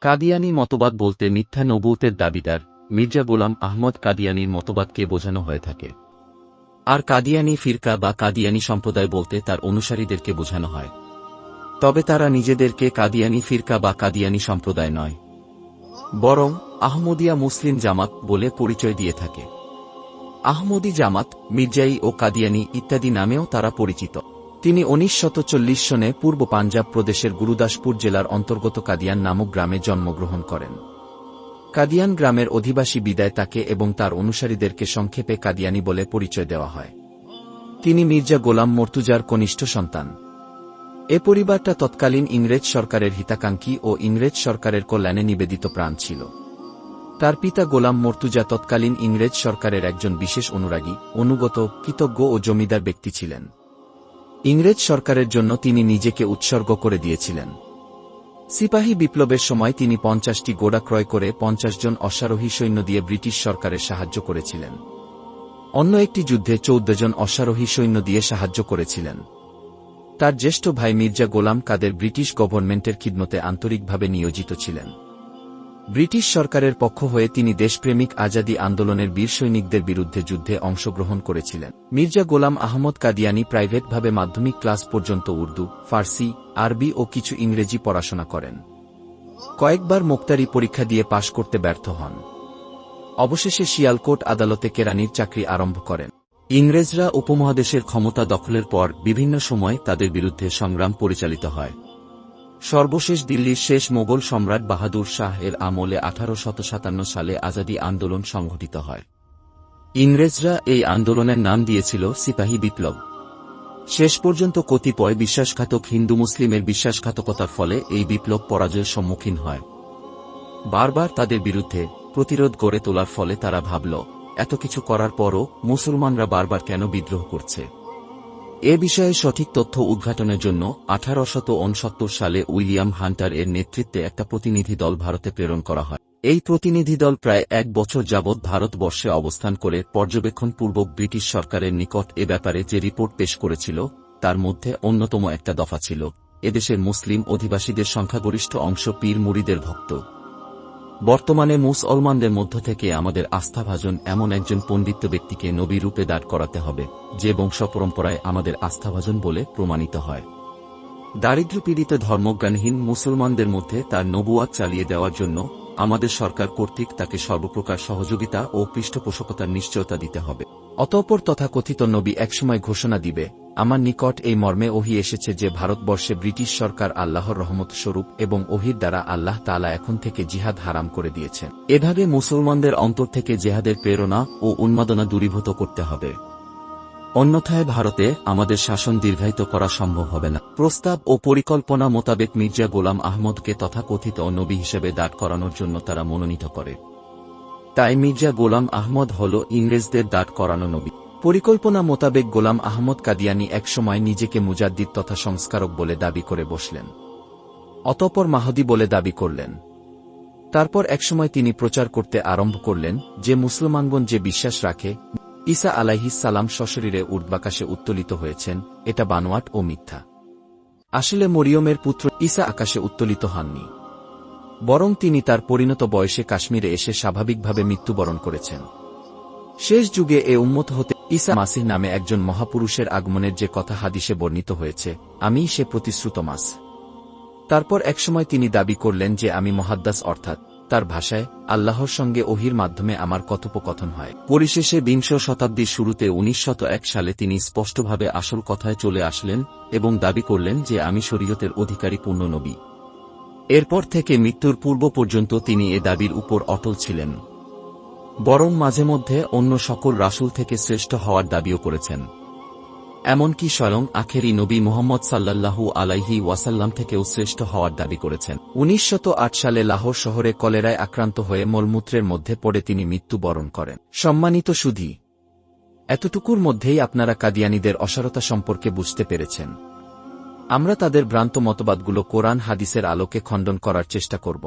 কাদিয়ানী মতবাদ বলতে মিথ্যা নবুয়তের দাবিদার মির্জা গোলাম আহমদ কাদিয়ানীর মতবাদকে বোঝানো হয়ে থাকে। আর কাদিয়ানী ফিরকা বা কাদিয়ানী সম্প্রদায় বলতে তার অনুসারীদেরকে বোঝানো হয়। তবে তারা নিজেদেরকে কাদিয়ানী ফিরকা বা কাদিয়ানী সম্প্রদায় নয়, বরং আহমদিয়া মুসলিম জামাত বলে পরিচয় দিয়ে থাকে। আহমদী জামাত, মির্জাই ও কাদিয়ানী ইত্যাদি নামেও তারা পরিচিত। তিনি 1940 সনে পূর্ব পাঞ্জাব প্রদেশের গুরুদাসপুর জেলার অন্তর্গত কাদিয়ান নামক গ্রামে জন্মগ্রহণ করেন। কাদিয়ান গ্রামের অধিবাসী বিদায় তাকে এবং তার অনুসারীদেরকে সংক্ষেপে কাদিয়ানী বলে পরিচয় দেওয়া হয়। তিনি মির্জা গোলাম মর্তুজার কনিষ্ঠ সন্তান। এ পরিবারটা তৎকালীন ইংরেজ সরকারের হিতাকাঙ্ক্ষী ও ইংরেজ সরকারের কল্যাণে নিবেদিত প্রাণ ছিল। তার পিতা গোলাম মর্তুজা তৎকালীন ইংরেজ সরকারের একজন বিশেষ অনুরাগী, অনুগত, কৃতজ্ঞ ও জমিদার ব্যক্তি ছিলেন। ইংরেজ সরকারের জন্য তিনি নিজেকে উৎসর্গ করে দিয়েছিলেন। সিপাহী বিপ্লবের সময় তিনি 50টি ঘোড়া ক্রয় করে 50 জন অশ্বারোহী সৈন্য দিয়ে ব্রিটিশ সরকারের সাহায্য করেছিলেন। অন্য একটি যুদ্ধে 14 জন অশ্বারোহী সৈন্য দিয়ে সাহায্য করেছিলেন। তার জ্যেষ্ঠ ভাই মির্জা গোলাম কাদের ব্রিটিশ গভর্নমেন্টের খিদমতে আন্তরিকভাবে নিয়োজিত ছিলেন। ব্রিটিশ সরকারের পক্ষ হয়ে তিনি দেশপ্রেমিক আজাদী আন্দোলনের বীর সৈনিকদের বিরুদ্ধে যুদ্ধে অংশগ্রহণ করেছিলেন। মির্জা গোলাম আহমদ কাদিয়ানী প্রাইভেটভাবে মাধ্যমিক ক্লাস পর্যন্ত উর্দু, ফার্সি, আরবি ও কিছু ইংরেজি পড়াশোনা করেন। কয়েকবার মোক্তারি পরীক্ষা দিয়ে পাশ করতে ব্যর্থ হন। অবশেষে শিয়ালকোট আদালতে কেরানির চাকরি আরম্ভ করেন। ইংরেজরা উপমহাদেশের ক্ষমতা দখলের পর বিভিন্ন সময় তাদের বিরুদ্ধে সংগ্রাম পরিচালিত হয়। সর্বশেষ দিল্লির শেষ মোগল সম্রাট বাহাদুর শাহ এর আমলে 1857 সালে আজাদী আন্দোলন সংঘটিত হয়। ইংরেজরা এই আন্দোলনের নাম দিয়েছিল সিপাহী বিপ্লব। শেষ পর্যন্ত কতিপয় বিশ্বাসঘাতক হিন্দু মুসলিমের বিশ্বাসঘাতকতার ফলে এই বিপ্লব পরাজয়ের সম্মুখীন হয়। বারবার তাদের বিরুদ্ধে প্রতিরোধ গড়ে তোলার ফলে তারা ভাবল, এত কিছু করার পরও মুসলমানরা বারবার কেন বিদ্রোহ করছে। এ বিষয়ে সঠিক তথ্য উদ্ঘাটনের জন্য 1869 সালে উইলিয়াম হান্টার এর নেতৃত্বে একটা প্রতিনিধি দল ভারতে প্রেরণ করা হয়। এই প্রতিনিধি দল প্রায় 1 বছর যাবৎ ভারতবর্ষে অবস্থান করে পর্যবেক্ষণপূর্বক ব্রিটিশ সরকারের নিকট এ ব্যাপারে যে রিপোর্ট পেশ করেছিল, তার মধ্যে অন্যতম একটা দফা ছিল, এদেশের মুসলিম অধিবাসীদের সংখ্যাগরিষ্ঠ অংশ পীর মুরিদের ভক্ত। বর্তমানে মুসলমানদের মধ্য থেকে আমাদের আস্থাভাজন এমন একজন পণ্ডিত ব্যক্তিকে নবী রূপে দাঁড় করাতে হবে, যে বংশপরম্পরায় আমাদের আস্থাভাজন বলে প্রমাণিত হয়। দারিদ্র্যপীড়িত ধর্মজ্ঞানহীন মুসলমানদের মধ্যে তার নবুয়াত চালিয়ে দেওয়ার জন্য আমাদের সরকার কর্তৃক তাকে সর্বপ্রকার সহযোগিতা ও পৃষ্ঠপোষকতার নিশ্চয়তা দিতে হবে। অতঃপর তথাকথিত নবী একসময় ঘোষণা দিবে, আমার নিকট এই মর্মে ওহী এসেছে যে ভারতবর্ষে ব্রিটিশ সরকার আল্লাহর রহমত স্বরূপ এবং ওহীর দ্বারা আল্লাহ তাআলা এখন থেকে জিহাদ হারাম করে দিয়েছেন। এভাবে মুসলমানদের অন্তর থেকে জিহাদের প্রেরণা ও উন্মাদনা দূরীভূত করতে হবে। অন্যথায় ভারতে আমাদের শাসন দীর্ঘায়িত করা সম্ভব হবে না। প্রস্তাব ও পরিকল্পনা মোতাবেক মির্জা গোলাম আহমদকে তথাকথিত নবী হিসেবে দাঁড় করানোর জন্য তারা মনোনীত করে। তাই মির্জা গোলাম আহমদ হল ইংরেজদের দাঁড় করানো নবী। পরিকল্পনা মোতাবেক গোলাম আহমদ কাদিয়ানী একসময় নিজেকে মুজাদ্দিদ তথা সংস্কারক বলে দাবি করে বসলেন। অতঃপর মাহদী বলে দাবি করলেন। তারপর একসময় তিনি প্রচার করতে আরম্ভ করলেন যে মুসলমানগণ যে বিশ্বাস রাখে ঈসা আলাইহিস সালাম সশরীরে ঊর্ধ্বাকাশে উত্তোলিত হয়েছেন, এটা বানোয়াট ও মিথ্যা। আসলে মরিয়মের পুত্র ঈসা আকাশে উত্তোলিত হননি, বরং তিনি তার পরিণত বয়সে কাশ্মীরে এসে স্বাভাবিকভাবে মৃত্যুবরণ করেছেন। শেষ যুগে এ উম্মত হতে ঈসা মাসিহ নামে একজন মহাপুরুষের আগমনের যে কথা হাদিসে বর্ণিত হয়েছে, আমিই সে প্রতিশ্রুত মাস। তারপর একসময় তিনি দাবি করলেন যে আমি মুহাদ্দাস, অর্থাৎ তার ভাষায় আল্লাহর সঙ্গে ওহীর মাধ্যমে আমার কথোপকথন হয়। পরিশেষে 20 শতাব্দীর শুরুতে 1901 সালে তিনি স্পষ্টভাবে আসল কথায় চলে আসলেন এবং দাবি করলেন যে আমি শরীয়তের অধিকারী পূর্ণ নবী। এরপর থেকে মৃত্যুর পূর্ব পর্যন্ত তিনি এ দাবির উপর অটল ছিলেন, বরং মাঝে মধ্যে অন্য সকল রাসূল থেকে শ্রেষ্ঠ হওয়ার দাবিও করেছেন। এমনকি স্বয়ং আখেরি নবী মুহাম্মদ সাল্লাল্লাহু আলাইহি ওয়াসাল্লাম থেকেও শ্রেষ্ঠ হওয়ার দাবি করেছেন। 1908 সালে লাহোর শহরে কলেরায় আক্রান্ত হয়ে মলমূত্রের মধ্যে পড়ে তিনি মৃত্যুবরণ করেন। সম্মানিত সুধী, এতটুকুর মধ্যেই আপনারা কাদিয়ানীদের অসারতা সম্পর্কে বুঝতে পেরেছেন। আমরা তাদের ভ্রান্ত মতবাদগুলো কোরআন হাদিসের আলোকে খণ্ডন করার চেষ্টা করব।